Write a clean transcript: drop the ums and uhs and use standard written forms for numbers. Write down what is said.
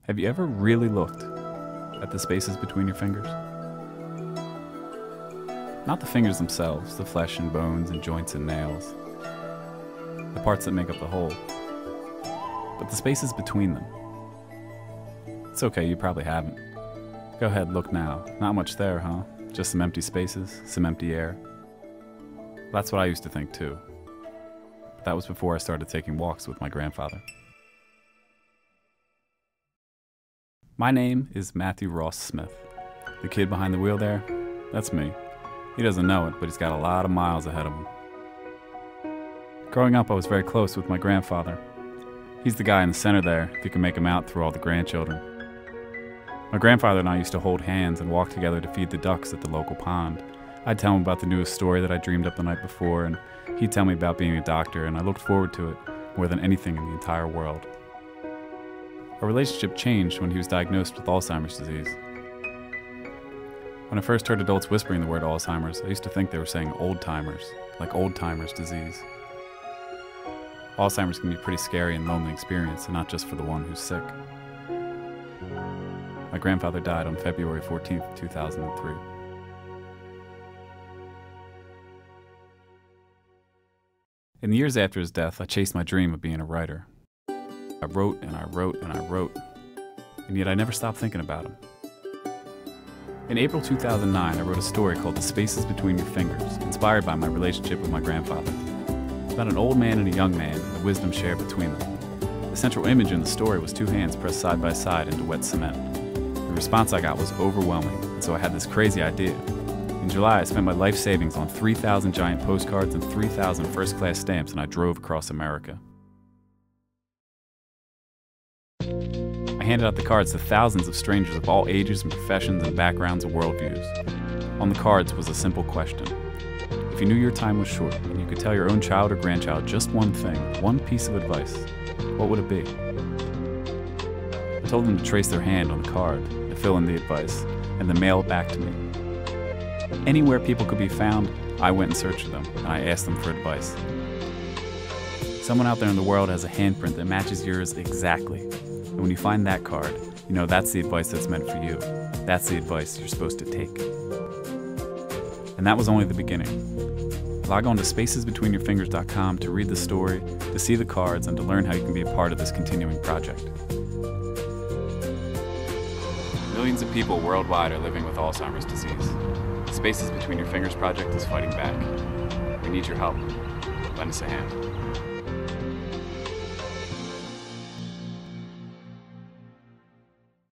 Have you ever really looked at the spaces between your fingers? Not the fingers themselves, the flesh and bones and joints and nails, the parts that make up the whole, but the spaces between them. It's okay, you probably haven't. Go ahead, look now. Not much there, huh? Just some empty spaces, some empty air. That's what I used to think too. But that was before I started taking walks with my grandfather. My name is Matthew Ross Smith. The kid behind the wheel there, that's me. He doesn't know it, but he's got a lot of miles ahead of him. Growing up, I was very close with my grandfather. He's the guy in the center there, if you can make him out through all the grandchildren. My grandfather and I used to hold hands and walk together to feed the ducks at the local pond. I'd tell him about the newest story that I dreamed up the night before, and he'd tell me about being a doctor, and I looked forward to it more than anything in the entire world. Our relationship changed when he was diagnosed with Alzheimer's disease. When I first heard adults whispering the word Alzheimer's, I used to think they were saying old-timers, like old-timers disease. Alzheimer's can be a pretty scary and lonely experience, and not just for the one who's sick. My grandfather died on February 14th, 2003. In the years after his death, I chased my dream of being a writer. I wrote and I wrote and I wrote, and yet I never stopped thinking about him. In April 2009, I wrote a story called The Spaces Between Your Fingers, inspired by my relationship with my grandfather. It's about an old man and a young man and the wisdom shared between them. The central image in the story was two hands pressed side by side into wet cement. The response I got was overwhelming, and so I had this crazy idea. In July, I spent my life savings on 3,000 giant postcards and 3,000 first-class stamps, and I drove across America. I handed out the cards to thousands of strangers of all ages and professions and backgrounds and worldviews. On the cards was a simple question. If you knew your time was short and you could tell your own child or grandchild just one thing, one piece of advice, what would it be? I told them to trace their hand on the card, to fill in the advice, and then mail it back to me. Anywhere people could be found, I went and searched for them, and I asked them for advice. Someone out there in the world has a handprint that matches yours exactly. And when you find that card, you know that's the advice that's meant for you. That's the advice you're supposed to take. And that was only the beginning. Log on to spacesbetweenyourfingers.com to read the story, to see the cards, and to learn how you can be a part of this continuing project. Millions of people worldwide are living with Alzheimer's disease. The Spaces Between Your Fingers project is fighting back. We need your help. Lend us a hand.